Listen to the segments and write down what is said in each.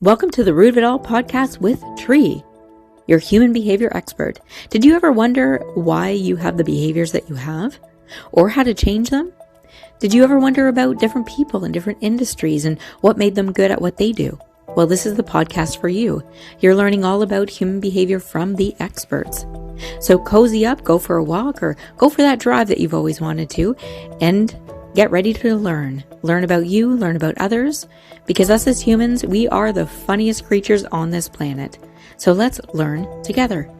Welcome to the Root of It All podcast with Tree, your human behavior expert. Did you ever wonder why you have the behaviors that you have or how to change them? Did you ever wonder about different people in different industries and what made them good at what they do? Well, this is the podcast for you. You're learning all about human behavior from the experts. So cozy up, go for a walk, or go for that drive that you've always wanted to, and get ready to learn. Learn about you, learn about others, because us as humans, we are the funniest creatures on this planet. So let's learn together.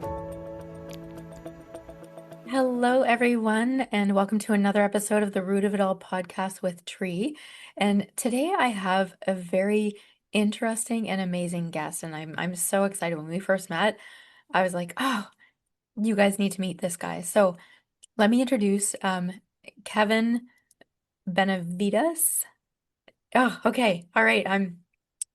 Hello, everyone, and welcome to another episode of the Root of It All podcast with Tree. And today I have a very interesting and amazing guest, and I'm so excited. When we first met, I was like, oh, you guys need to meet this guy. So let me introduce Kevin Benevides. Oh, okay. All right.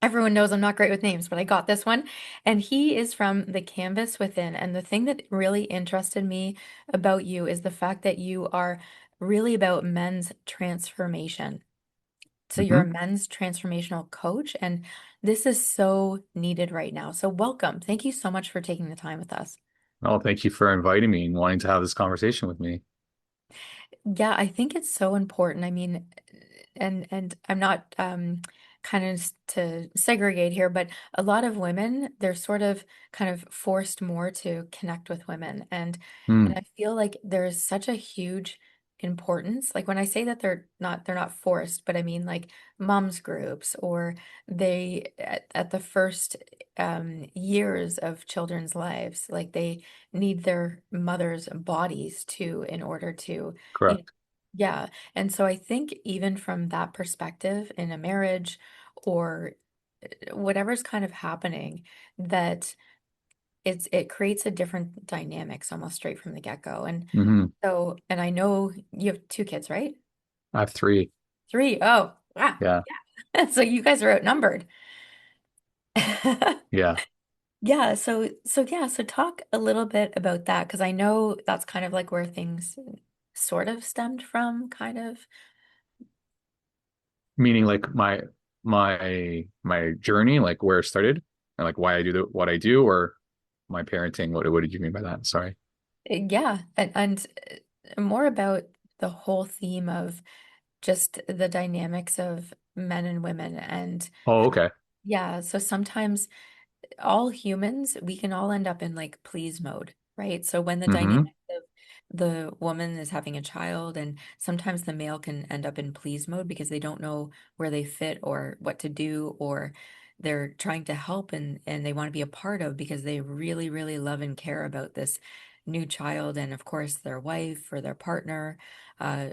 Everyone knows I'm not great with names, but I got this one. And he is from the Canvas Within. And the thing that really interested me about you is the fact that you are really about men's transformation. So you're hmm a men's transformational coach, and this is so needed right now. So welcome. Thank you so much for taking the time with us. Oh, thank you for inviting me and wanting to have this conversation with me. Yeah, I think it's so important. I mean, and I'm not kind of to segregate here, but a lot of women, they're sort of kind of forced more to connect with women. And Mm, I feel like there's such a huge importance. Like when I say that they're not forced, but I mean like moms groups, or they at the first years of children's lives, like they need their mother's bodies too in order to, you know, correct. yeah. And so I think even from that perspective in a marriage or whatever's kind of happening, that it creates a different dynamics almost straight from the get-go. And hmm so, and I know you have two kids, right? I have three. Three. Oh, wow. Yeah. Yeah. So you guys are outnumbered. Yeah. Yeah, so talk a little bit about that, because I know that's kind of like where things sort of stemmed from, kind of. Meaning like my journey, like where it started and like why I do what I do, or my parenting. What did you mean by that? Sorry. Yeah, and more about the whole theme of just the dynamics of men and women. And Oh, okay. yeah, so sometimes all humans, we can all end up in like please mode, right? So when the dynamic hmm of the woman is having a child, and sometimes the male can end up in please mode because they don't know where they fit or what to do, or they're trying to help and they want to be a part of because they really, really love and care about this new child, and of course their wife or their partner,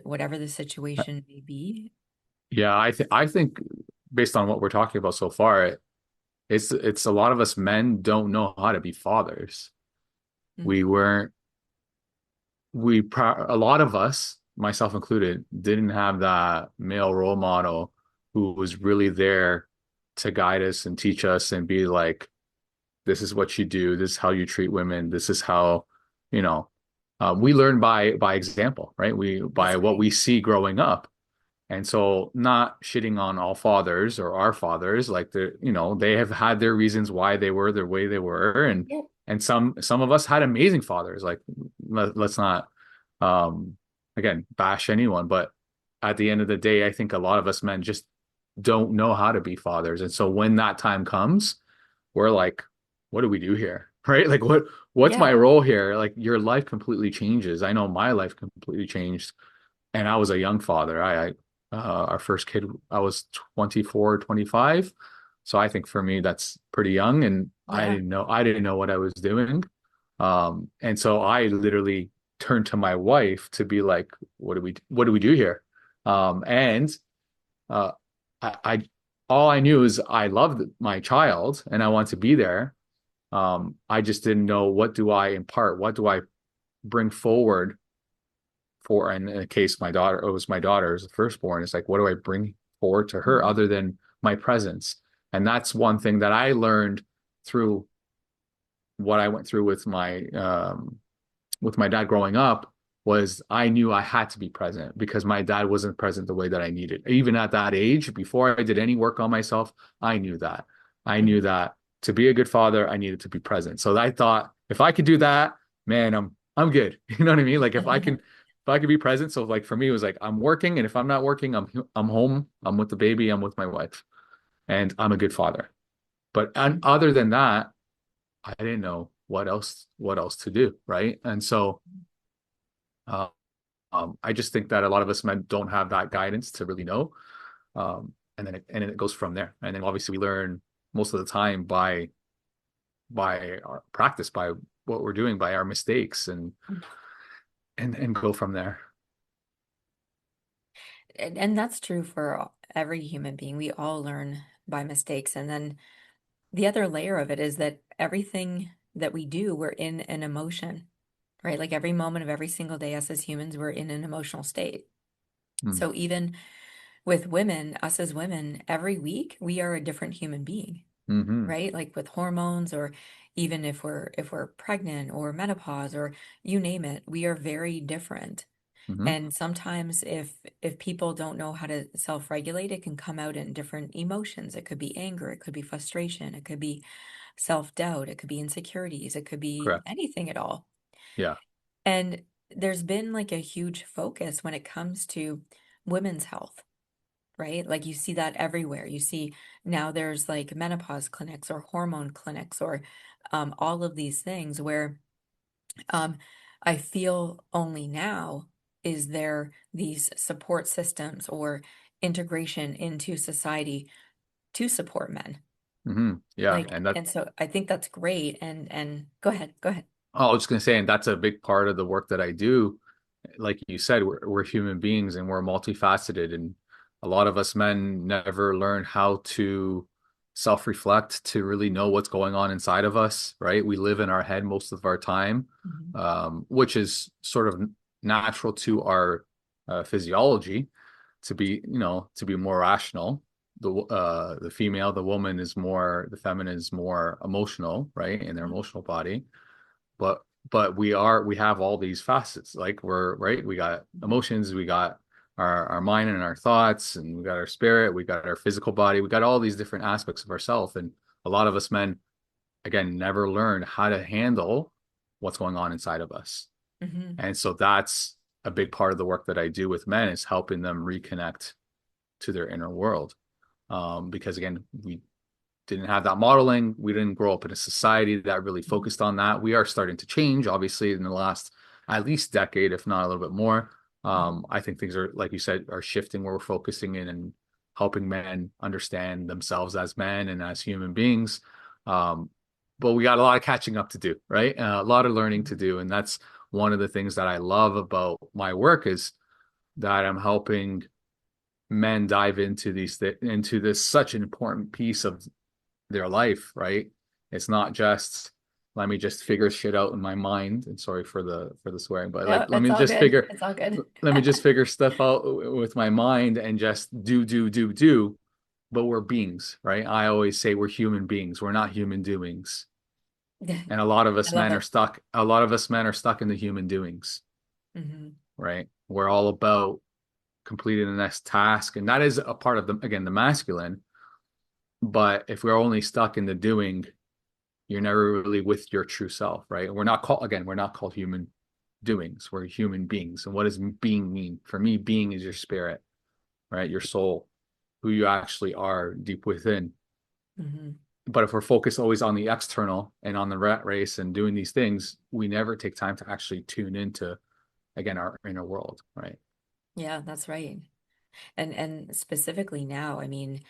whatever the situation may be. Yeah, I think based on what we're talking about so far, it's a lot of us men don't know how to be fathers. Mm. We weren't a lot of us, myself included, didn't have that male role model who was really there to guide us and teach us and be like, this is what you do, this is how you treat women, this is how, you know, we learn by example, right? We by That's what right. we see growing up. And so not shitting on all fathers or our fathers, like they have had their reasons why they were the way they were. And Yep. some of us had amazing fathers. Like let's not um again bash anyone, but at the end of the day, I think a lot of us men just don't know how to be fathers. And so when that time comes, we're like, what do we do here? Right? Like what's Yeah. my role here? Like your life completely changes. I know my life completely changed, and I was a young father. Our first kid, I was 24, 25. So I think for me, that's pretty young. And Yeah. I didn't know what I was doing. And so I literally turned to my wife to be like, what do we do here? And uh, I all I knew is I loved my child and I want to be there. I just didn't know, what do I impart? What do I bring forward for, and in the case my daughter, it was my daughter, was the firstborn. It's like, what do I bring forward to her Mhm. other than my presence? And that's one thing that I learned through what I went through with my dad growing up, was I knew I had to be present because my dad wasn't present the way that I needed. Even at that age, before I did any work on myself, I knew that. I knew Mhm. that to be a good father, I needed to be present. So I thought if I could do that, man, I'm good. You know what I mean? Like if I could be present. So like for me, it was like I'm working, and if I'm not working, I'm home. I'm with the baby. I'm with my wife, and I'm a good father. But other than that, I didn't know what else to do, right? And so uh, I just think that a lot of us men don't have that guidance to really know. And then it goes from there. And then obviously we learn most of the time by our practice, by what we're doing, by our mistakes, and go from there. And that's true for every human being. We all learn by mistakes. And then the other layer of it is that everything that we do, we're in an emotion, right? Like every moment of every single day, us as humans, we're in an emotional state. Mm. So even with women, us as women, every week we are a different human being, Hmm. right? Like with hormones, or even if we're pregnant or menopause or you name it, we are very different. Hmm. And sometimes if people don't know how to self-regulate, it can come out in different emotions. It could be anger, it could be frustration, it could be self-doubt, it could be insecurities, it could be Correct. anything at all. Yeah. And there's been like a huge focus when it comes to women's health, right? Like you see that everywhere. You see now there's like menopause clinics or hormone clinics or all of these things where um, I feel only now is there these support systems or integration into society to support men. Yeah. Like, And that, and so I think that's great. And go ahead, go ahead. I was just gonna say, and that's a big part of the work that I do. Like you said, we're human beings and we're multifaceted, and a lot of us men never learn how to self-reflect to really know what's going on inside of us, right? We live in our head most of our time, Mhm. which is sort of natural to our physiology to be more rational. The female, the woman is more, the feminine is more emotional, right? In their emotional body, but we have all these facets, like we're right, we got emotions, we got our mind and our thoughts, and we got our spirit, we got our physical body, we got all these different aspects of ourselves. And a lot of us men, again, never learn how to handle what's going on inside of us. Mhm. And so that's a big part of the work that I do with men, is helping them reconnect to their inner world. Because again, we didn't have that modeling. We didn't grow up in a society that really Mhm. focused on that. We are starting to change, obviously, in the last at least decade, if not a little bit more. Mhm. I think things are, like you said, are shifting, where we're focusing in and helping men understand themselves as men and as human beings. Um, but we got a lot of catching up to do, right? A lot of learning to Mhm. do, and that's one of the things that I love about my work, is that I'm helping men dive into this such an important piece of their life, right? It's not just let me just figure shit out in my mind. And sorry for the swearing, but like No, it's all good. It's all good. let me just figure stuff out with my mind and just do. But we're beings, right? I always say we're human beings. We're not human doings. And I love it. a lot of us men are stuck in the human doings, Hmm. right? We're all about completing the next task. And that is a part of again, the masculine. But if we're only stuck in the doing, you're never really with your true self, right? We're not called human doings. We're human beings. And what does being mean? For me, being is your spirit, right? Your soul, who you actually are deep within. Hmm. But if we're focused always on the external and on the rat race and doing these things, we never take time to actually tune into, again, our inner world, right? Yeah, that's right. And specifically now, I mean,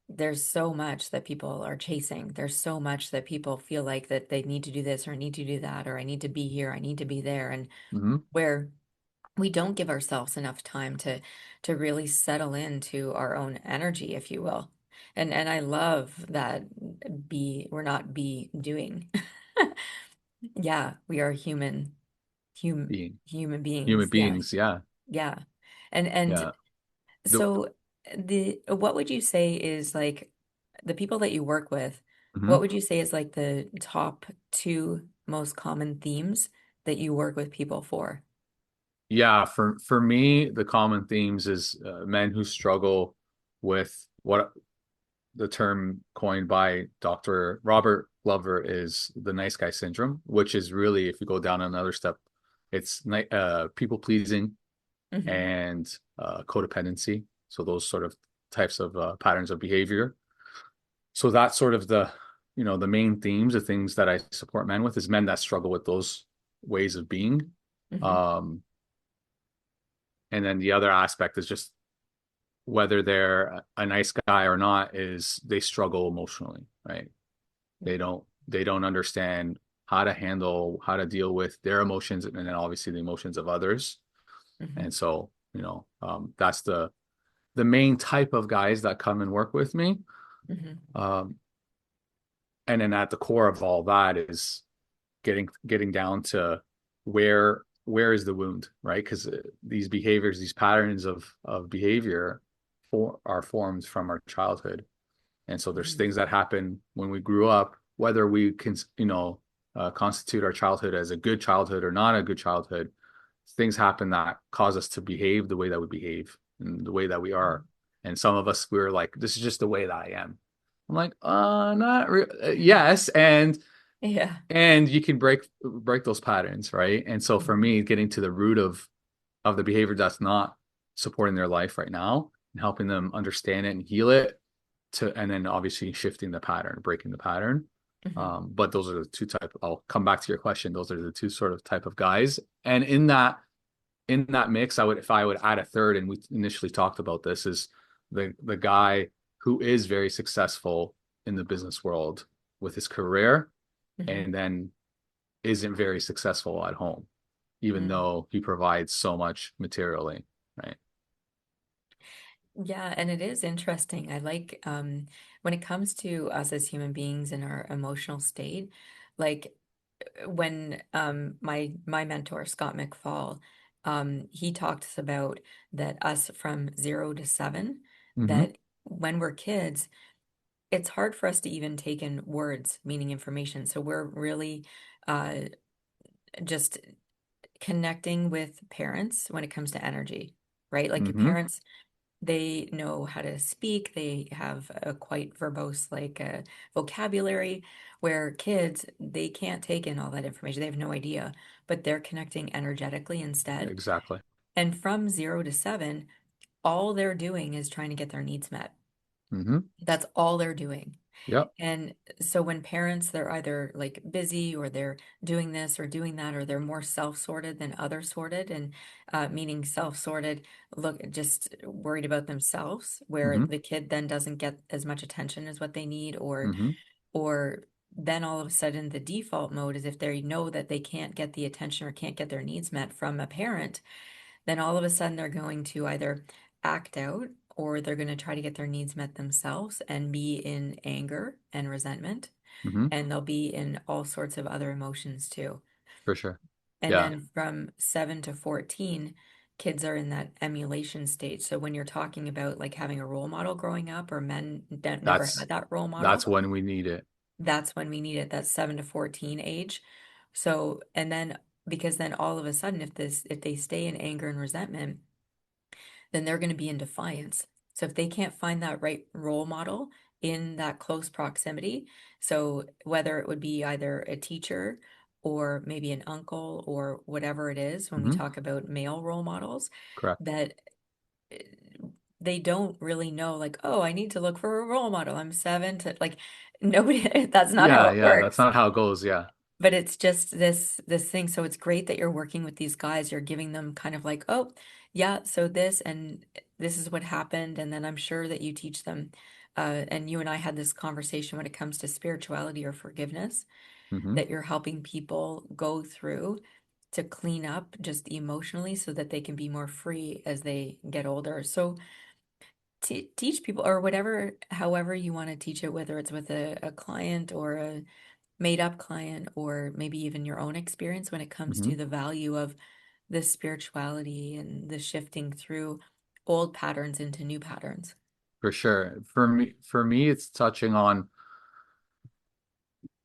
there's so much that people are chasing. There's so much that people feel like that they need to do this or need to do that, or I need to be here, I need to be there, and Mm-hmm. where we don't give ourselves enough time to really settle into our own energy, if you will. And I love that we're not be doing. Yeah, we are Being human human beings. Yeah. beings. Yeah. Yeah. And Yeah. The, so the what would you say is like the people that you work with, what mhm. would you say is like the top two most common themes that you work with people for? Yeah, for me, the common themes is men who struggle with what. the term coined by Dr. Robert Glover is the nice guy syndrome, which is really, if you go down another step, it's people pleasing Hmm. and codependency. So those sort of types of patterns of behavior. So that's sort of the main themes, the things that I support men with is men that struggle with those ways of being. Hmm. Um, and then the other aspect is just whether they're a nice guy or not is they struggle emotionally, right? They don't understand how to deal with their emotions and then obviously the emotions of others. Hmm. And so, that's the main type of guys that come and work with me. Hmm. Um, and then at the core of all that is getting down to where is the wound, right? Because these behaviors, these patterns of behavior are formed from our childhood. And so there's Hmm. things that happen when we grew up, whether we can, constitute our childhood as a good childhood or not a good childhood. Things happen that cause us to behave the way that we behave and the way that we are. And some of us, we're like, this is just the way that I am. I'm like, not yes, Yeah. and you can break those patterns, right? And so for Hmm. me, getting to the root of the behavior that's not supporting their life right now and helping them understand it and heal it and then obviously shifting the pattern, breaking the pattern. Hmm. But those are the two type. I'll come back to your question. Those are the two sort of type of guys. And in that mix, if I would add a third, and we initially talked about this, is the guy who is very successful in the business world with his career, Hmm. and then isn't very successful at home, even Hmm. though he provides so much materially, right? Yeah, and it is interesting. I like when it comes to us as human beings and our emotional state, like when my mentor Scott McFall, he talks about that us from 0 to 7, Mm-hmm. that when we're kids, it's hard for us to even take in words, meaning information. So we're really uh just connecting with parents when it comes to energy, right? Like Mm-hmm. parents, they know how to speak. They have a quite verbose vocabulary, where kids, they can't take in all that information. They have no idea, but they're connecting energetically instead. Exactly. And from 0 to 7, all they're doing is trying to get their needs met. Mm-hmm. That's all they're doing. Yep. And so when parents, they're either like busy or they're doing this or doing that, or they're more self-sorted than other sorted, and meaning self-sorted, look, just worried about themselves, where Mm-hmm. the kid then doesn't get as much attention as what they need, Mm-hmm. or then all of a sudden the default mode is if they know that they can't get the attention or can't get their needs met from a parent, then all of a sudden they're going to either act out or they're going to try to get their needs met themselves and be in anger and resentment. Mm-hmm. And they'll be in all sorts of other emotions too. For sure. And Yeah. then from 7 to 14, kids are in that emulation stage. So when you're talking about like having a role model growing up, or men that never That's had that role that's model, when we need it. that's when we need it, that 7 to 14 age. So, and then because then all of a sudden, if they stay in anger and resentment, then they're going to be in defiance. So if they can't find that right role model in that close proximity, so whether it would be either a teacher or maybe an uncle or whatever it is, when we Mm-hmm. talk about male role models, Correct. that eh, they don't really know, like, oh, I need to look for a role model. I'm 7 to like nobody, that's not how Yeah, it yeah. That's works. not how it goes. Yeah. But it's just this thing. So it's great that you're working with these guys. You're giving them kind of like, oh, yeah, so this and this is what happened. And then I'm sure that you teach them. And you and I had this conversation when it comes to spirituality or forgiveness, Mm-hmm. that you're helping people go through to clean up just emotionally so that they can be more free as they get older. So teach people or whatever, however you want to teach it, whether it's with a client or a made up client, or maybe even your own experience when it comes Mm-hmm. to the value of the spirituality and the shifting through old patterns into new patterns. For sure. For me, it's touching on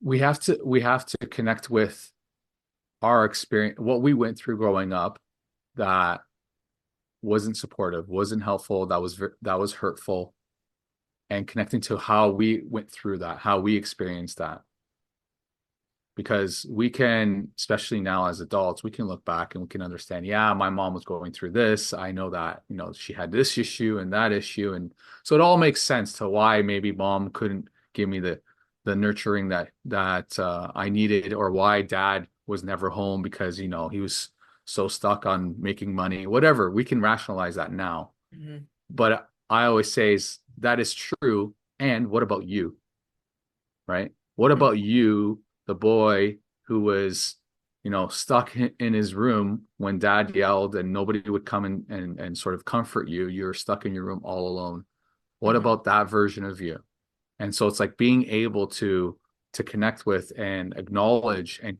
we have to connect with our experience, what we went through growing up that wasn't supportive, wasn't helpful, that was hurtful, and connecting to how we went through that, how we experienced that. Because we can, especially now as adults, we can look back and we can understand, yeah, my mom was going through this. I know that, she had this issue and that issue. And so it all makes sense to why maybe mom couldn't give me the nurturing that I needed, or why dad was never home because, he was so stuck on making money, whatever. We can rationalize that now. Hmm. But I always say is that is true. And what about you? Right? What about you, the boy who was, stuck in his room when dad yelled and nobody would come and sort of comfort you? You're stuck in your room all alone. What Hmm. about that version of you? And so it's like being able to connect with and acknowledge and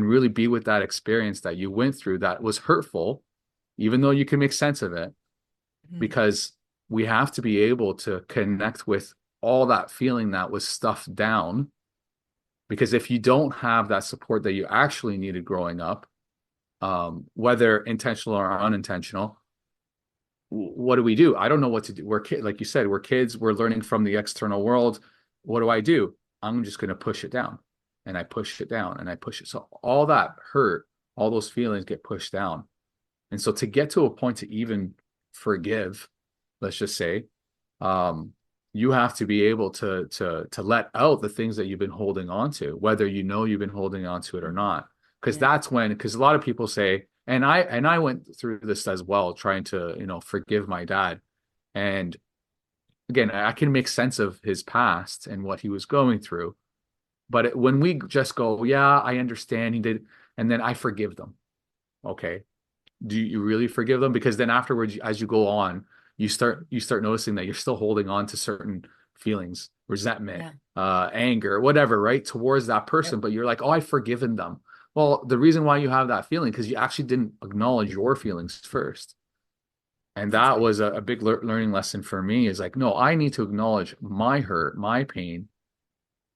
really be with that experience that you went through that was hurtful, even though you can make sense of it, Hmm. because we have to be able to connect with all that feeling that was stuffed down. Because if you don't have that support that you actually needed growing up, whether intentional or unintentional, what do we do? I don't know what to do. We're kids, like you said, we're kids. We're learning from the external world. What do I do? I'm just going to push it down, and I push it down, and I push it. So all that hurt, all those feelings get pushed down. And so to get to a point to even forgive, let's just say, um, you have to be able to let out the things that you've been holding on to, whether you've been holding on to it or not. Because Yeah. that's when, because a lot of people say, and I went through this as well, trying to, forgive my dad. And again, I can make sense of his past and what he was going through. But when we just go, yeah, I understand he did, and then I forgive them. Okay, do you really forgive them? Because then afterwards, as you go on, you start noticing that you're still holding on to certain feelings, resentment, Yeah. anger, whatever, right, towards that Yep. person. But you're like, oh, I've forgiven them. Well, the reason why you have that feeling because you actually didn't acknowledge your feelings first. And That's that right. was a big learning lesson for me, is like, no, I need to acknowledge my hurt, my pain.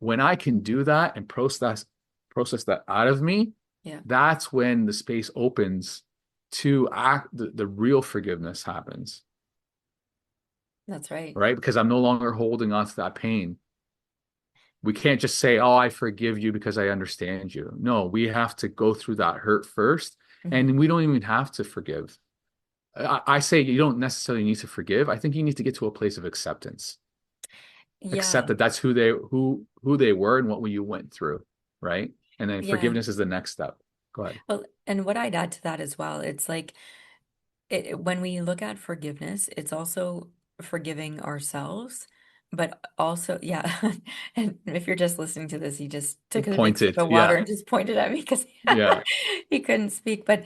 When I can do that and process that out of me, Yeah. that's when the space opens to act, the real forgiveness happens, That's right. right? Because I'm no longer holding on to that pain. We can't just say, oh, I forgive you because I understand you. No, we have to go through that hurt first. Hmm. And we don't even have to forgive. I say you don't necessarily need to forgive. I think you need to get to a place of acceptance. Yeah. Accept that that's who they were and what you went through, right? And then Yeah. forgiveness is the next step. Go ahead. Well, and what I'd add to that as well, it's like when we look at forgiveness, it's also forgiving ourselves, but also, yeah. And if you're just listening to this, he just took a big sip Pointed. of water Yeah. and just pointed at me because Yeah. he couldn't speak. But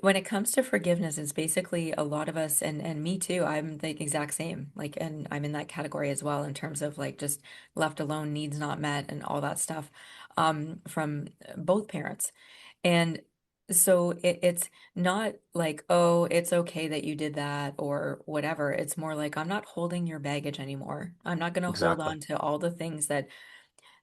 when it comes to forgiveness, it's basically a lot of us, and me too, I'm the exact same. Like, and I'm in that category as well in terms of like just left alone, needs not met, and all that stuff, from both parents. And so it's not like, oh, it's okay that you did that or whatever. It's more like, I'm not holding your baggage anymore. I'm not going to hold Exactly. on to all the things that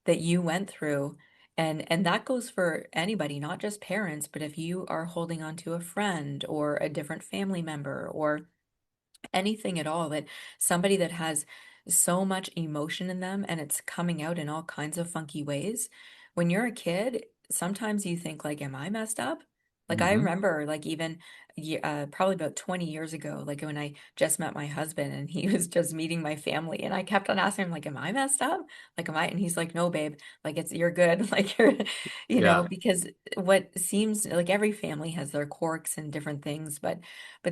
you went through. And that goes for anybody, not just parents, but if you are holding on to a friend or a different family member or anything at all, that somebody that has so much emotion in them and it's coming out in all kinds of funky ways. When you're a kid, sometimes you think like, am I messed up? Like I Hmm. remember like even probably about 20 years ago, like when I just met my husband and he was just meeting my family and I kept on asking him like, am I messed up? Like, am I? And he's like, no, babe, like you're good. Like you're, Yeah. because what seems like every family has their quirks and different things, but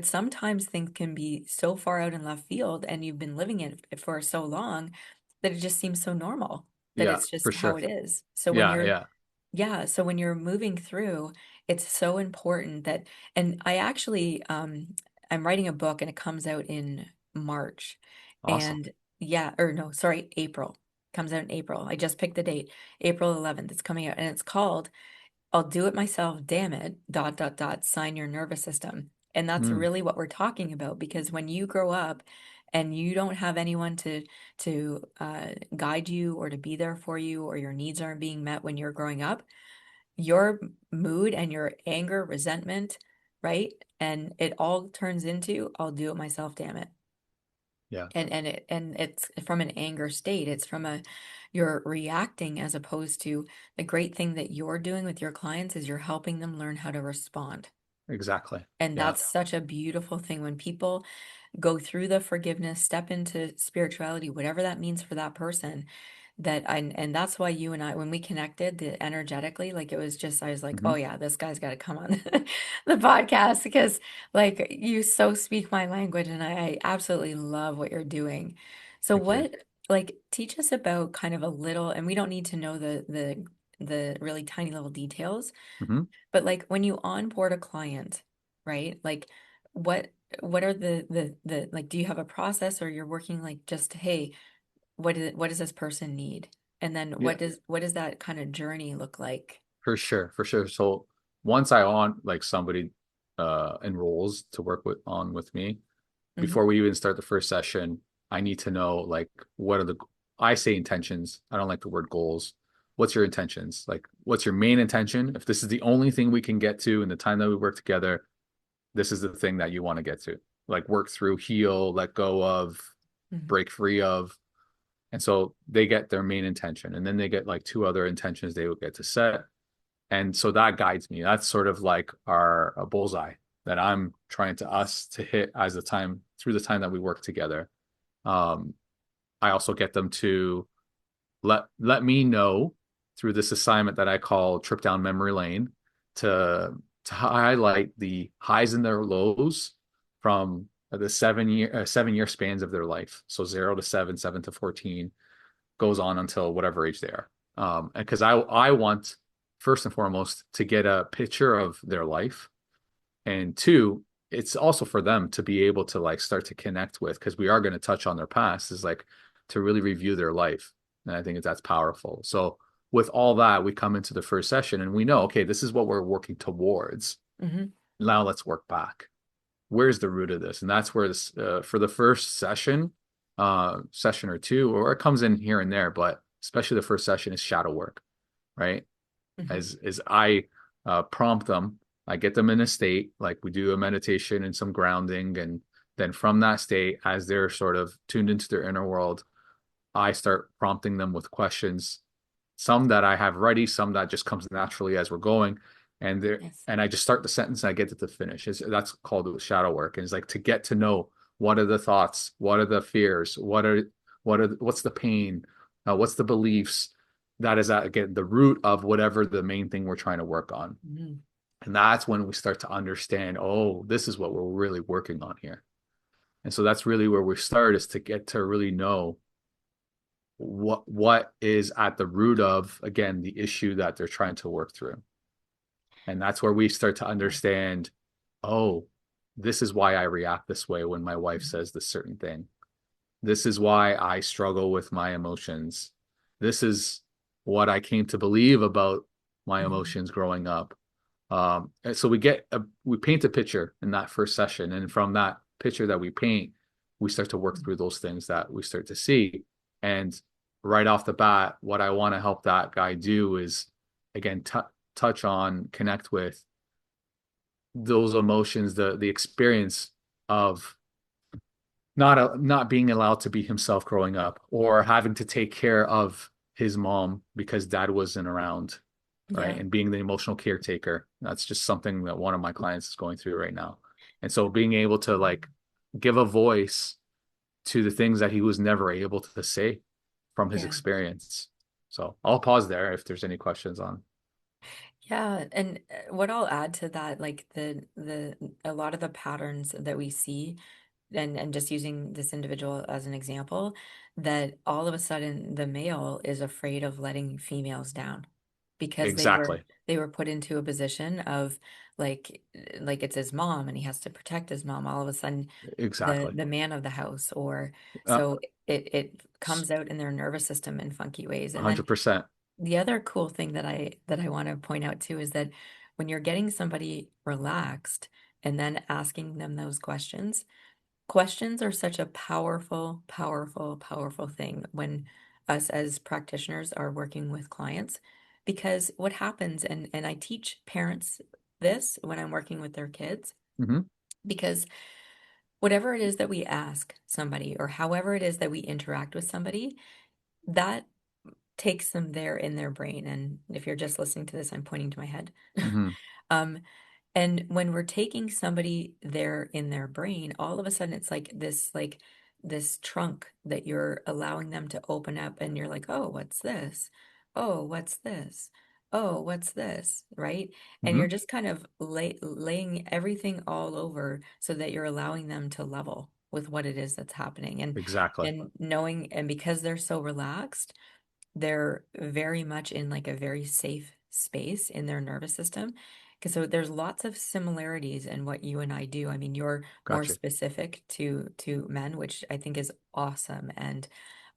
sometimes things can be so far out in left field and you've been living it for so long that it just seems so normal that Yeah. it's For just how sure. it is. So when Yeah. you're, Yeah. yeah, so when you're moving through, it's so important that, and I actually, I'm writing a book and it comes out in March. Awesome. And yeah, or no, sorry, April. Comes out in April. I just picked the date, April 11th. It's coming out and it's called I'll do it myself, damn it, dot, dot, dot, sign your nervous system. And that's Mm. really what we're talking about because when you grow up and you don't have anyone to guide you or to be there for you or your needs aren't being met when you're growing up, your mood and your anger, resentment, right? And it all turns into, I'll do it myself, damn it. Yeah, And it's from an anger state. It's from a you're reacting, as opposed to the great thing that you're doing with your clients is you're helping them learn how to respond. exactly. And Yeah. that's such a beautiful thing when people go through the forgiveness, step into spirituality, whatever that means for that person. And that's why you and I, when we connected, the energetically, like it was just, I was like, Hmm. oh yeah, this guy's got to come on the podcast, because like you so speak my language, and I absolutely love what you're doing. So Thank you. like, teach us about kind of a little, and we don't need to know the really tiny little details, Hmm. but like when you onboard a client, right? Like what what are the like, do you have a process, or you're working like just, hey, what does this person need? And then Yeah, what does that kind of journey look like? for sure, for sure. So once I on like somebody enrolls to work with me, Hmm. before we even start the first session, I need to know like what are the I say intentions. I don't like the word goals. What's your intentions? Like what's your main intention? If this is the only thing we can get to in the time that we work together, this is the thing that you want to get to. Like work through, heal, let go of, Hmm. break free of. And so they get their main intention. And then they get like two other intentions they would get to set. And so that guides me. That's sort of like our a bullseye that I'm trying to us to hit as the time through the time that we work together. Um, I also get them to let me know through this assignment that I call trip down memory lane to to highlight the highs and their lows from the 7 year spans of their life. So 0 to 7, 7 to 14 goes on until whatever age they are. And because I want first and foremost to get a picture of their life, and two, it's also for them to be able to like start to connect with, because we are going to touch on their past, is like to really review their life. And I think that's powerful. So with all that, we come into the first session and we know, okay, this is what we're working towards. Hmm. Now let's work back. Where's the root of this? And that's where this for the first session, session or two, or it comes in here and there, but especially the first session is shadow work, right? Hmm. As I prompt them, I get them in a state, like we do a meditation and some grounding, and then from that state, as they're sort of tuned into their inner world, I start prompting them with questions, some that I have ready, some that just comes naturally as we're going, and there, Yes. and I just start the sentence and I get it to finish. That's called shadow work, and it's like to get to know what are the thoughts, what are the fears, what's the pain, what's the beliefs. That is again the root of whatever the main thing we're trying to work on, Hmm. and that's when we start to understand. Oh, this is what we're really working on here, and so that's really where we start, is to get to really know what is at the root of, again, the issue that they're trying to work through. And that's where we start to Yeah. understand, oh, this is why I react this way when my wife says this certain thing. This is why I struggle with my emotions. This is what I came to believe about my Hmm. emotions growing up. And so we paint a picture in that first session, and from that picture that we paint, we start to work through those things that we start to see. And right off the bat, what I want to help that guy do is again touch on, connect with those emotions, the experience of not being allowed to be himself growing up, or having to take care of his mom because dad wasn't around, right? Yeah. And being the emotional caretaker. That's just something that one of my clients is going through right now. And so being able to like give a voice to the things that he was never able to say from his Yeah. experience. So I'll pause there if there's any questions on. Yeah, and what I'll add to that, like the a lot of the patterns that we see, and just using this individual as an example, that all of a sudden the male is afraid of letting females down because Exactly. they were put into a position of like like it's his mom and he has to protect his mom. All of a sudden, Exactly. the man of the house, or Uh, so it comes out in their nervous system in funky ways. And then 100%. the other cool thing that I want to point out too is that when you're getting somebody relaxed and then asking them those questions, questions are such a powerful, powerful, powerful thing when us as practitioners are working with clients. Because what happens, and I teach parents this when I'm working with their kids, Hmm. because whatever it is that we ask somebody or however it is that we interact with somebody, that takes them there in their brain. And if you're just listening to this, I'm pointing to my head. Hmm. Um, and when we're taking somebody there in their brain, all of a sudden it's like this trunk that you're allowing them to open up and you're like, "Oh, what's this? Oh, what's this? Oh, what's this?" Right? And you're Hmm. just kind of laying everything all over so that you're allowing them to level with what it is that's happening Exactly. and knowing and because they're so relaxed, they're very much in like a very safe space in their nervous system. Because so there's lots of similarities in what you and I do. I mean, you're more Gotcha. specific to men, which I think is awesome. And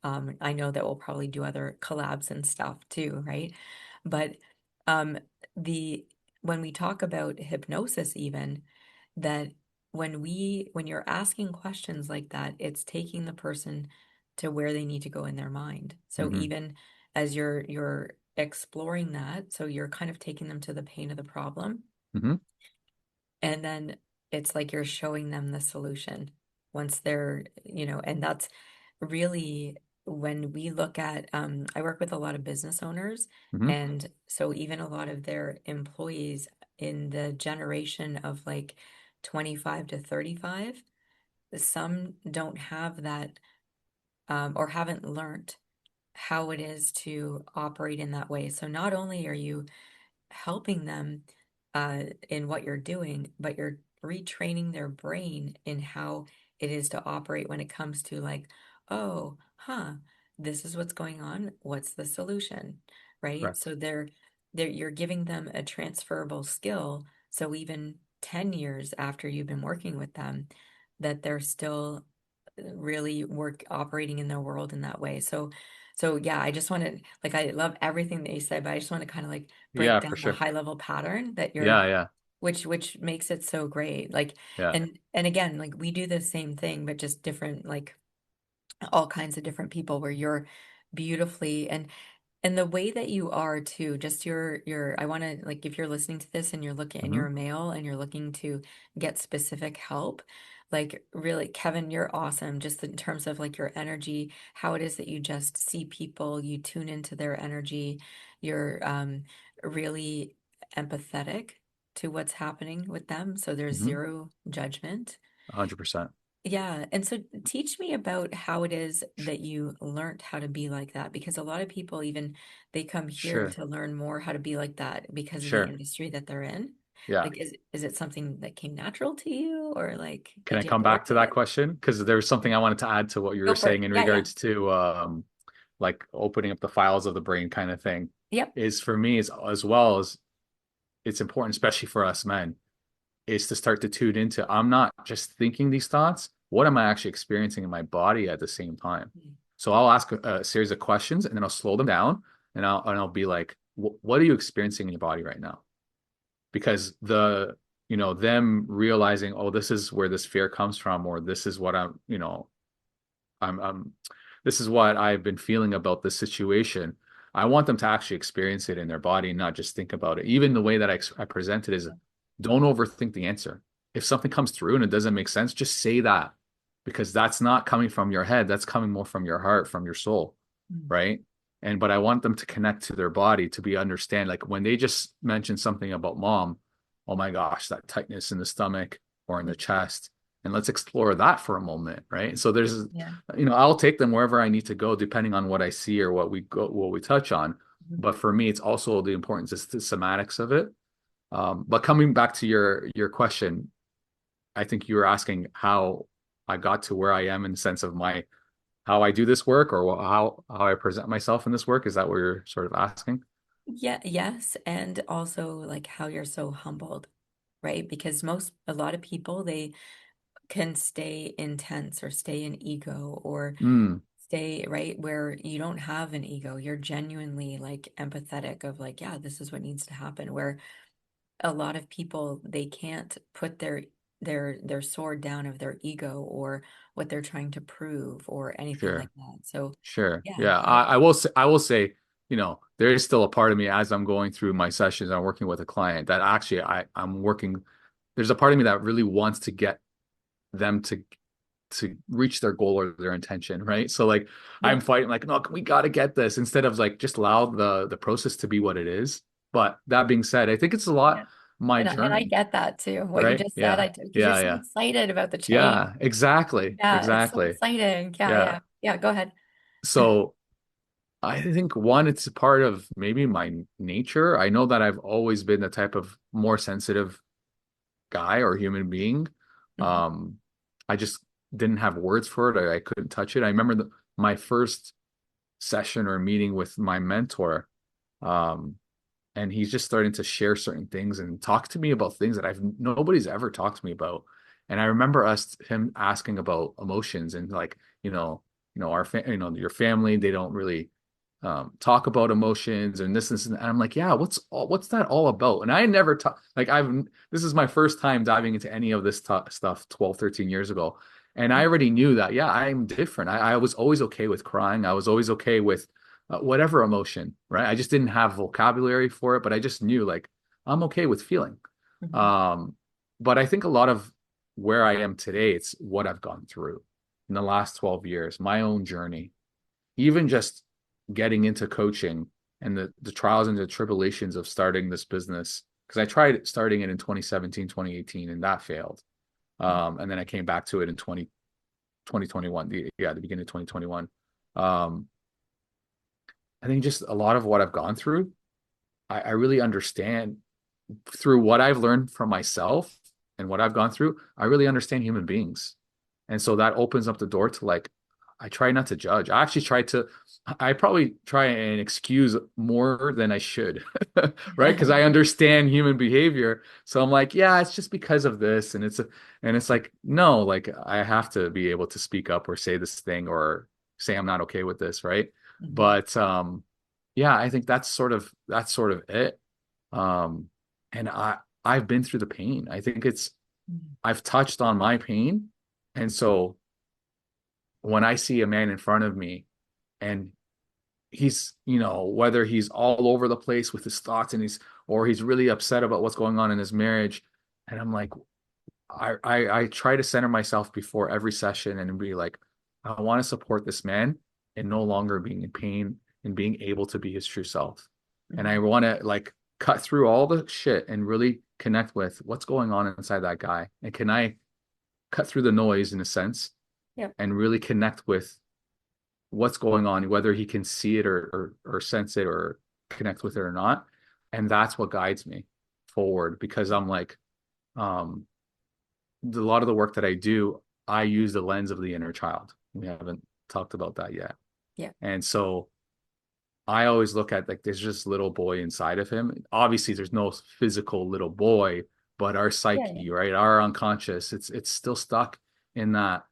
I know that we'll probably do other collabs and stuff too, right? But um, the when we talk about hypnosis, even that when you're asking questions like that, it's taking the person to where they need to go in their mind. So Hmm. even as you're exploring that, so you're kind of taking them to the pain of the problem, Hmm. and then it's like you're showing them the solution once they're, and that's really when we look at, I work with a lot of business owners, Hmm. and so even a lot of their employees in the generation of like 25 to 35, some don't have that or haven't learned how it is to operate in that way. So not only are you helping them in what you're doing, but you're retraining their brain in how it is to operate when it comes to like, oh, this is what's going on. What's the solution? Right? Correct. So you're giving them a transferable skill. So even 10 years after you've been working with them, that they're still really work operating in their world in that way. So yeah, I just want to like I love everything that you said, but I just want to kind of like break Yeah, for down the sure. high level pattern that you're Yeah, yeah, which makes it so great. Like yeah. and again, like we do the same thing, but just different, like all kinds of different people where you're beautifully and the way that you are too, just your I want to like if you're listening to this and you're looking and Hmm. you're a male and you're looking to get specific help, like really, Kevin, you're awesome just in terms of like your energy, how it is that you just see people, you tune into their energy, you're really empathetic to what's happening with them. So there's Hmm. zero judgment. 100%. Yeah, and so teach me about how it is that you learned how to be like that because a lot of people even they come here Sure. to learn more how to be like that because of the Sure. industry that they're in. Yeah. Like is it something that came natural to you or like Can I did you have come to work back to at that it? question? Because there's something I wanted to add to what you were Go for it. saying in Yeah, yeah. regards to like opening up the files of the brain kind of thing. Yep. Is for me as well as it's important, especially for us men, is to start to tune into I'm not just thinking these thoughts. What am I actually experiencing in my body at the same time? Mm, So I'll ask a series of questions and then I'll slow them down and I'll be like, what are you experiencing in your body right now? Because them realizing, oh, this is where this fear comes from, or this is what I'm this is what I've been feeling about this situation. I want them to actually experience it in their body and not just think about it. Even the way that I present it is don't overthink the answer. If something comes through and it doesn't make sense, just say that because that's not coming from your head. That's coming more from your heart, from your soul. mm, Right. But I want them to connect to their body to be understand. Like when they just mention something about mom, oh my gosh, that tightness in the stomach or in mm, the chest. And let's explore that for a moment. Right. So there's yeah. I'll take them wherever I need to go, depending on what I see or what we touch on. Mhm. But for me, it's also the importance is the somatics of it. But coming back to your question, I think you were asking how I got to where I am in the sense of my how I do this work or how I present myself in this work. Is that what you're sort of asking? Yeah, yes, and also like how you're so humbled, right? Because a lot of people they can stay intense or stay in ego or Mm, stay right where you don't have an ego. You're genuinely like empathetic of like, yeah, this is what needs to happen. Where a lot of people they can't put their sword down of their ego or what they're trying to prove or anything like sure. that. So Sure. yeah, Yeah. I will say, there is still a part of me as I'm going through my sessions, I'm working with a client that actually I'm working. There's a part of me that really wants to get them to reach their goal or their intention, right? So like I'm Yep. fighting like, no, we got to get this instead of like just allow the process to be what it is. But that being said, I think it's a Yeah. lot my And I journey, get that too. What you right? just said, Yeah. I do, because you're Yeah, so yeah. excited about the change. Yeah, exactly. Yeah, it's so Exactly. exciting. Yeah, Yeah. yeah. Yeah, go ahead. So I think one, it's a part of maybe my nature. I know that I've always been the type of more sensitive guy or human being. Mhm, Um, I just didn't have words for it. I couldn't touch it. I remember my first session or meeting with my mentor. Um, and he's just starting to share certain things and talk to me about things that I've nobody's ever talked to me about. And I remember him asking about emotions and like, your family, they don't really talk about emotions and this, and I'm like, yeah, what's that all about? And I never talk like this is my first time diving into any of this stuff 12, 13 years ago. And I mhm, already knew that, yeah, I'm different. I was always okay with crying. I was always okay with whatever emotion, right? I just didn't have vocabulary for it, but I just knew like I'm okay with feeling. mhm, Um, but I think a lot of where I am today, it's what I've gone through in the last 12 years, my own journey, even just getting into coaching and the trials and the tribulations of starting this business. Because I tried starting it in 2017, 2018, and that failed. mhm. And then I came back to it in 2021, the beginning of 2021. Um, I think just a lot of what I've gone through, I really understand through what I've learned from myself and what I've gone through. I really understand human beings. And so that opens up the door to like, I try not to judge. I probably try and excuse more than I should, right? Because I understand human behavior. So I'm like, yeah, it's just because of this. And it's like, no, like I have to be able to speak up or say this thing or say I'm not okay with this, right? Mhm. But yeah, I think that's sort of it. Um, and I've been through the pain. I think Mhm. I've touched on my pain. And so when I see a man in front of me and he's, whether he's all over the place with his thoughts and he's really upset about what's going on in his marriage. And I'm like, I try to center myself before every session and be like, I want to support this man in no longer being in pain and being able to be his true self. And I Mhm. want to like cut through all the shit and really connect with what's going on inside that guy. And can I cut through the noise in a sense Yep. and really connect with what's going on, whether he can see it or sense it or connect with it or not. And that's what guides me forward because I'm like, um, a lot of the work that I do, I use the lens of the inner child. We haven't talked about that yet. Yeah. And so I always look at like there's just little boy inside of him. Obviously, there's no physical little boy, but our Yeah. Yeah. psyche, right? Our unconscious, it's still stuck in that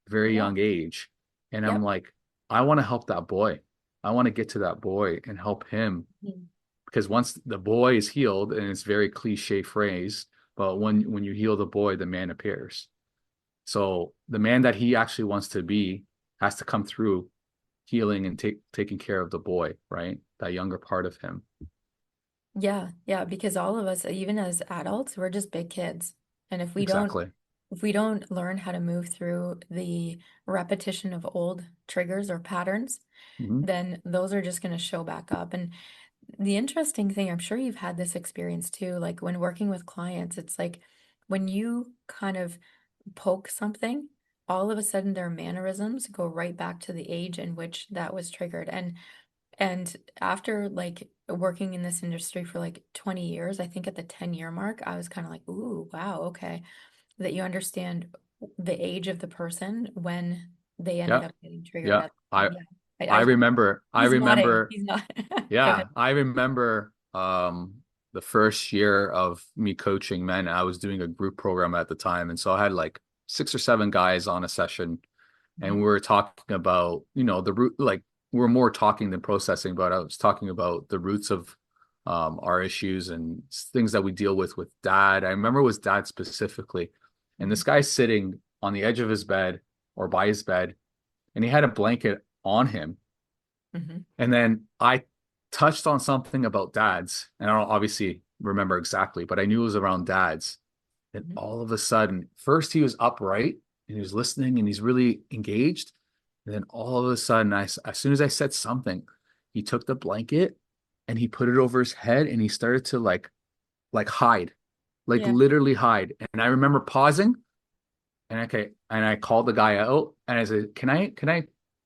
very Yeah. young age. And I'm Yep. like, I want to help that boy. I want to get to that boy and help him Mhm. because once the boy is healed, and it's very cliche phrase, but when you heal the boy, the man appears. So the man that he actually wants to be has to come through healing and taking care of the boy, right? That younger part of him. Yeah, yeah, because all of us, even as adults, we're just big kids. And Exactly. if we don't learn how to move through the repetition of old triggers or patterns, Hmm. then those are just going to show back up. And the interesting thing, I'm sure you've had this experience too, like when working with clients, it's like when you kind of poke something, all of a sudden their mannerisms go right back to the age in which that was triggered. And after like working in this industry for like 20 years, I think at the 10-year mark, I was kind of like, ooh, wow, okay. That you understand the age of the person when they ended Yeah. up getting triggered Yeah. at. I Yeah. I remember I He's nodding. remember He's not. Go yeah, ahead. I remember the first year of me coaching men. I was doing a group program at the time, and so I had like 6 or 7 guys on a session, and we Mhm, were talking about, the root, like we're more talking than processing, but I was talking about the roots of our issues and things that we deal with dad. I remember it was dad specifically, and mhm, this guy's sitting on the edge of his bed or by his bed, and he had a blanket on him. mhm, And then I touched on something about dads, and I don't obviously remember exactly, but I knew it was around dads. And mhm, all of a sudden, first he was upright, and he was listening and he's really engaged. And then all of a sudden, as soon as I said something, he took the blanket and he put it over his head and he started to like hide, like Yeah. literally hide. And I remember pausing and I called the guy out and I said, can I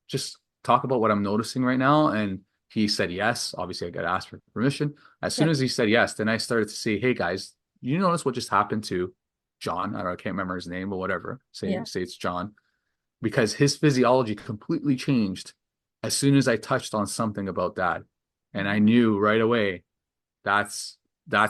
just talk about what I'm noticing right now? And he said yes. Obviously, I got asked for permission. As soon Yep. as he said yes, then I started to say, hey guys, you notice what just happened to John? I don't know, I can't remember his name, but whatever. Say Yeah. say it's John. Because his physiology completely changed as soon as I touched on something about that. And I Mhm. knew right away that's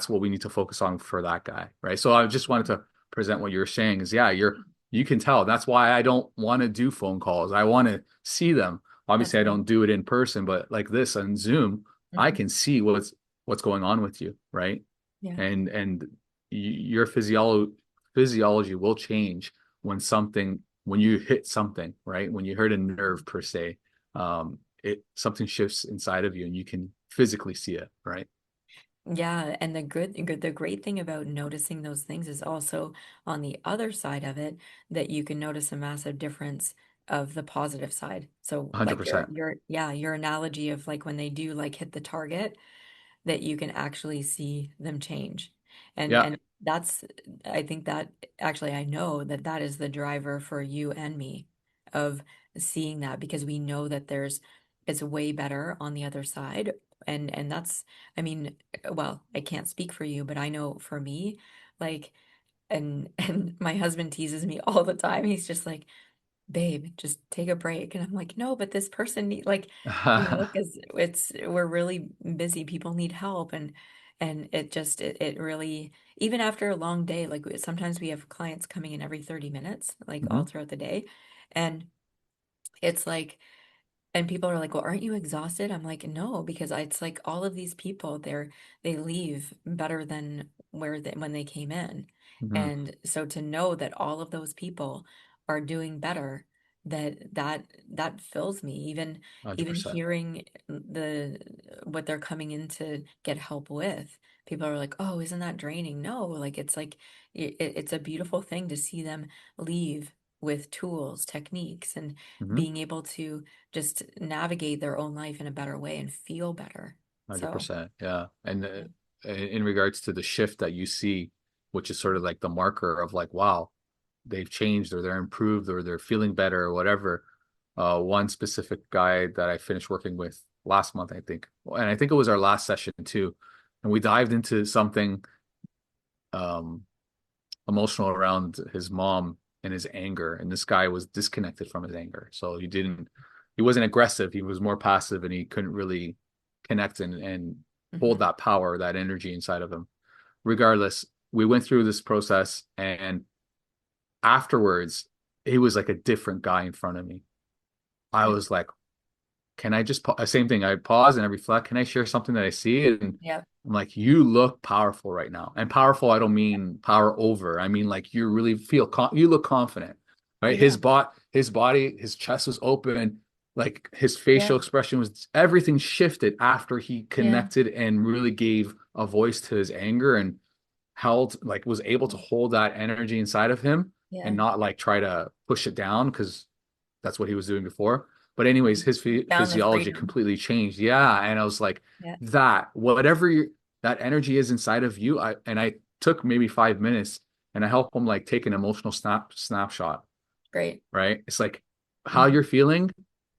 what we need to focus on for that guy, right? So I just wanted to present what you're saying is, yeah, you can tell. That's why I don't want to do phone calls. I want to see them. That's Obviously, I great. don't do it in person, but like this on Zoom, I Hmm. can see what's going on with you, right? Yeah. And your physiology will change when you hit something, right? When you hurt a nerve per se, it something shifts inside of you and you can physically see it, right? Yeah, and the great thing about noticing those things is also on the other side of it that you can notice a massive difference of the positive side. So like 100%. your analogy of like when they do like hit the target, that you can actually see them change. Yeah, And that's I think that actually I know that that is the driver for you and me of seeing that because we know that there's it's way better on the other side. And that's I mean, well, I can't speak for you, but I know for me, like and my husband teases me all the time. He's just like, babe, just take a break. And I'm like, no, but this person need like, because we're really busy. People need help. And it just, it really, even after a long day, like sometimes we have clients coming in every 30 minutes, like all Mhm. throughout the day. And it's like, and people are like, "Well, aren't you exhausted?" I'm like, "No, because it's like all of these people, they leave better than when they came in." Mhm. And so to know that all of those people are doing better, that fills me. Even 100%. hearing the what they're coming in to get help with. People are like, "Oh, isn't that draining?" No, like it's a beautiful thing to see them leave with tools, techniques, and Mhm. being able to just navigate their own life in a better way and feel better. So, 100%. Yeah. And yeah. in regards to the shift that you see, which is sort of like the marker of like, wow, they've changed or they're improved or they're feeling better or whatever. One specific guy that I finished working with last month, I think, and I think it was our last session too. And we dived into something um, emotional around his mom and his anger. And this guy was disconnected from his anger. So he wasn't aggressive. He was more passive and he couldn't really connect and hold Hmm. that power, that energy inside of him. Regardless, we went through this process and afterwards, he was like a different guy in front of me. I Yeah. was like, can I just same thing? I pause and I reflect. Can I share something that I see? And Yeah. I'm like, you look powerful right now. And powerful, I don't mean power over. I mean like you really you look confident, right? Yeah. His body, his chest was open, like his Yeah. facial expression was everything shifted after he Yeah. connected and really gave a voice to his anger and held like was able to hold that energy inside of him and Yeah. not like try to push it down because that's what he was doing before. But anyways, Mhm. his Found the physiology freedom. completely changed. Yeah, and I was like, Yeah. that whatever that energy is inside of you. I took maybe 5 minutes and I helped him like take an emotional snapshot. Great. Right? It's like how Hmm. you're feeling.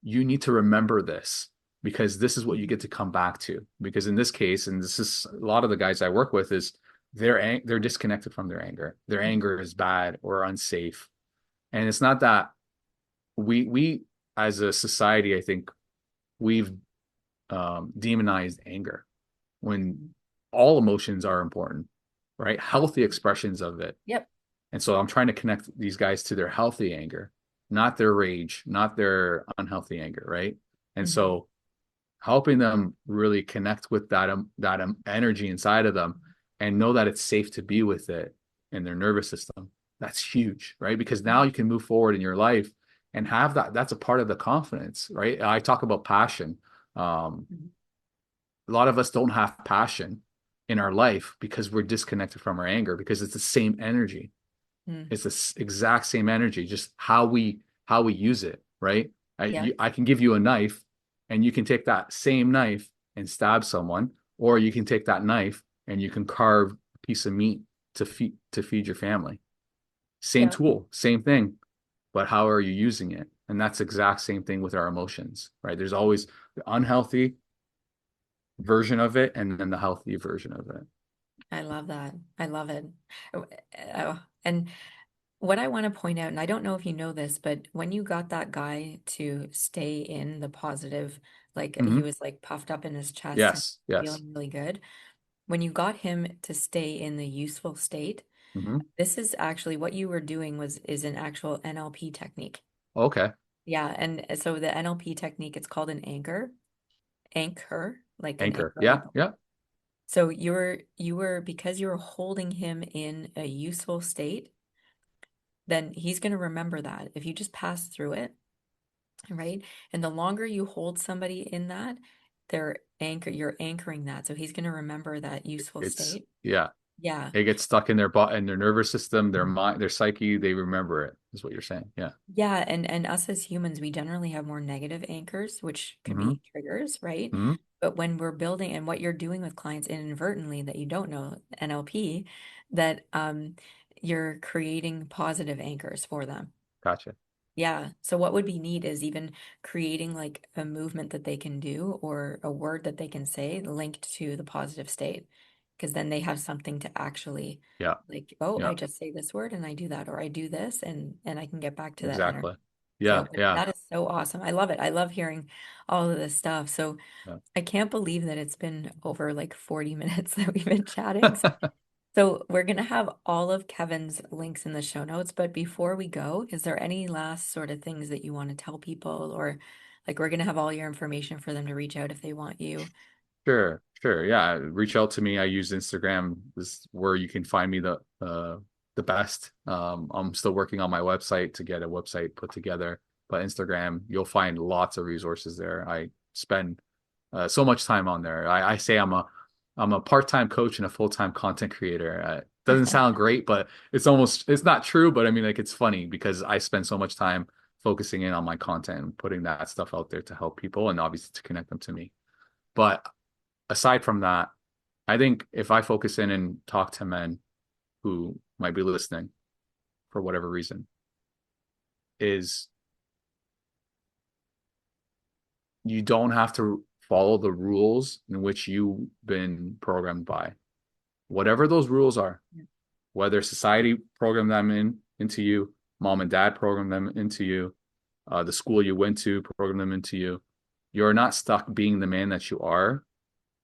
You need to remember this because this is what you Hmm. get to come back to. Because in this case, and this is a lot of the guys I work with, is they're disconnected from their anger. Their Hmm. anger is bad or unsafe, and it's not that we as a society, I think we've demonized anger when all emotions are important, right? Healthy expressions of it. Yep. And so I'm trying to connect these guys to their healthy anger, not their rage, not their unhealthy anger, right? And Hmm. so helping them really connect with that energy inside of them and know that it's safe to be with it in their nervous system. That's huge, right? Because now Hmm. you can move forward in your life and have that. That's a part of the confidence, right? I talk about passion. Um, Hmm. a lot of us don't have passion in our life because we're disconnected from our anger because it's the same energy. Mm. It's the exact same energy, just how we use it, right? Yeah. I can give you a knife, and you can take that same knife and stab someone, or you can take that knife and you can carve a piece of meat to feed your family. Same Yeah. tool, same thing, but how are you using it? And that's the exact same thing with our emotions, right? There's always the unhealthy version of it and then the healthy version of it. I love that. I love it. And what I want to point out, and I don't know if you know this, but when you got that guy to stay in the positive, like he Hmm. was like puffed up in his chest and Yes, yes. feeling really good, when you got him to stay in the useful state, Hmm. this is actually what you were doing is an actual NLP technique. Okay. Yeah, and so the NLP technique, it's called an anchor, like an Anchor. anchor. Yeah, yeah. So you were because you were holding him in a useful state, then he's going to remember that. If you just pass through it, right? And the longer you hold somebody in that, you're anchoring that. So he's going to remember that useful It's state. yeah. Yeah. It gets stuck in their body and their nervous system, their mind, their psyche. They remember it, is what you're saying. Yeah. Yeah, and us as humans, we generally have more negative anchors, which could Hmm. be triggers, right? Hmm. But when we're building and what you're doing with clients inadvertently that you don't know, NLP, that you're creating positive anchors for them. Gotcha. Yeah. So what would be neat is even creating like a movement that they can do or a word that they can say linked to the positive state. Because then they have something to actually Yeah. like, oh, Yeah. I just say this word and I do that, or I do this and I can get back to that energy. Exactly. So, Yeah. but Yeah. that is so awesome. I love it. I love hearing all of this stuff. So Yeah. I can't believe that it's been over like 40 minutes that we've been chatting. So we're going to have all of Kevin's links in the show notes. But before we go, is there any last sort of things that you want to tell people, or like we're going to have all your information for them to reach out if they want you? Sure, sure. Yeah, reach out to me. I use Instagram. This is where you can find me the best. I'm still working on my website to get a website put together, but Instagram, you'll find lots of resources there. I spend so much time on there. I say I'm a part-time coach and a full-time content creator. Doesn't sound great, but it's not true. But I mean, like it's funny because I spend so much time focusing in on my content and putting that stuff out there to help people and obviously to connect them to me. But aside from that, I think if I focus in and talk to men who might be listening for whatever reason, is you don't have to follow the rules in which you've been programmed by. Whatever those rules are, whether society programmed them into you, mom and dad programmed them into you, the school you went to programmed them into you. You're not stuck being the man that you are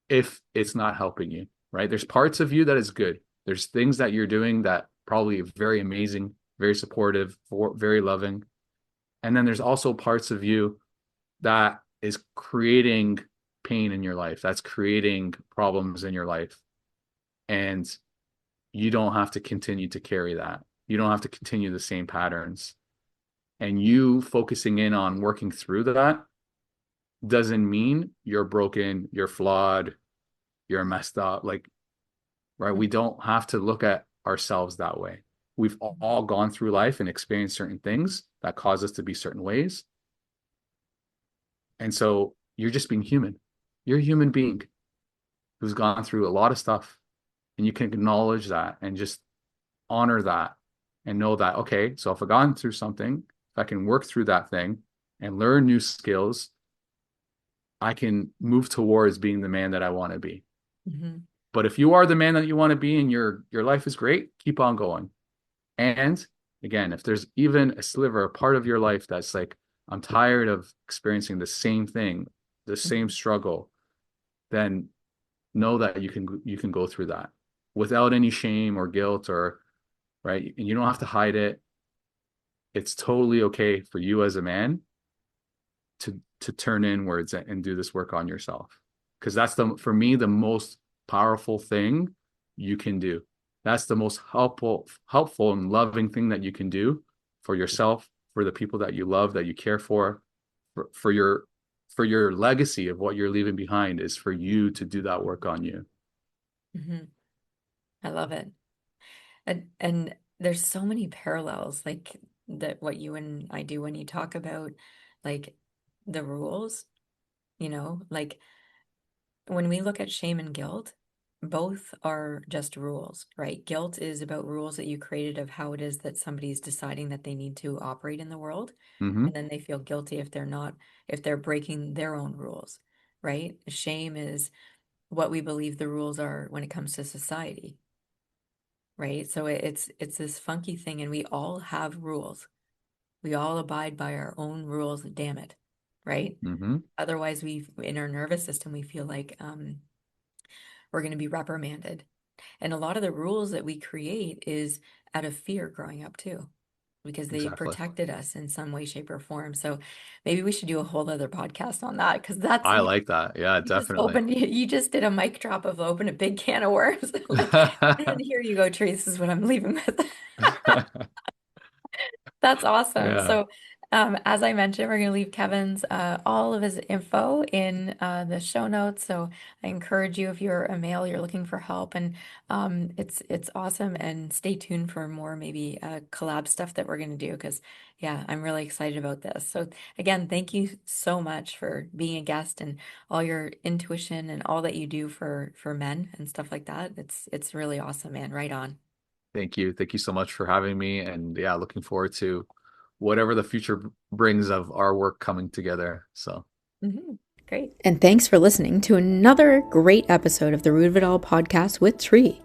if it's not helping you, right? There's parts of you that is good. There's things that you're doing that probably are very amazing, very supportive, very loving. And then there's also parts of you that is creating pain in your life, that's creating problems in your life. And you don't have to continue to carry that. You don't have to continue the same patterns. And you focusing in on working through that doesn't mean you're broken, you're flawed, you're messed up. Like, right? We don't have to look at ourselves that way. We've all gone through life and experienced certain things that cause us to be certain ways. And so you're just being human. You're a human being who's gone through a lot of stuff. And you can acknowledge that and just honor that and know that, okay, so if I've gone through something, if I can work through that thing and learn new skills, I can move towards being the man that I want to be. Mhm. But if you are the man that you want to be and your life is great, keep on going. And again, if there's even a sliver, a part of your life that's like, I'm tired of experiencing the same thing, the same Mhm. struggle, then know that you can go through that without any shame or guilt or right. And you don't have to hide it. It's totally okay for you as a man to turn inwards and do this work on yourself. Because that's the for me the most powerful thing you can do. That's the most helpful and loving thing that you can do for yourself, for the people that you love, that you care for your legacy of what you're leaving behind is for you to do that work on you. Mhm. I love it. And there's so many parallels, like that what you and I do when you talk about like the rules, like when we look at shame and guilt, both are just rules, right? Guilt is about rules that you created of how it is that somebody's deciding that they need to operate in the world. Hmm. And then they feel guilty if they're breaking their own rules, right? Shame is what we believe the rules are when it comes to society, right? So it's this funky thing, and we all have rules. We all abide by our own rules, damn it, right? Hmm. Otherwise, in our nervous system, we feel like we're going to be reprimanded. And a lot of the rules that we create is out of fear growing up too, because they Exactly. protected us in some way, shape, or form. So maybe we should do a whole other podcast on that, because that's I like that. Yeah, you just definitely. opened you just did a mic drop of open a big can of worms. Like, and here you go, Teresa, this is what I'm leaving with. That's awesome. Yeah. So, as I mentioned, we're going to leave Kevin's all of his info in the show notes. So, I encourage you, if you're a male, you're looking for help, and it's awesome. And stay tuned for more maybe collab stuff that we're going to do, because yeah, I'm really excited about this. So, again, thank you so much for being a guest and all your intuition and all that you do for men and stuff like that. It's really awesome, man. Right on. Thank you. Thank you so much for having me. And yeah, looking forward to whatever the future brings of our work coming together. So Great. And thanks for listening to another great episode of the Root of It All podcast with Tree.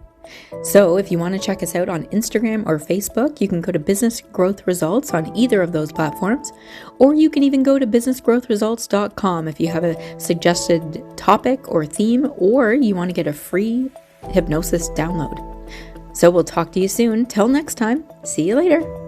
So if you want to check us out on Instagram or Facebook, you can go to Business Growth Results on either of those platforms, or you can even go to businessgrowthresults.com if you have a suggested topic or theme, or you want to get a free hypnosis download. So we'll talk to you soon. Till next time, see you later.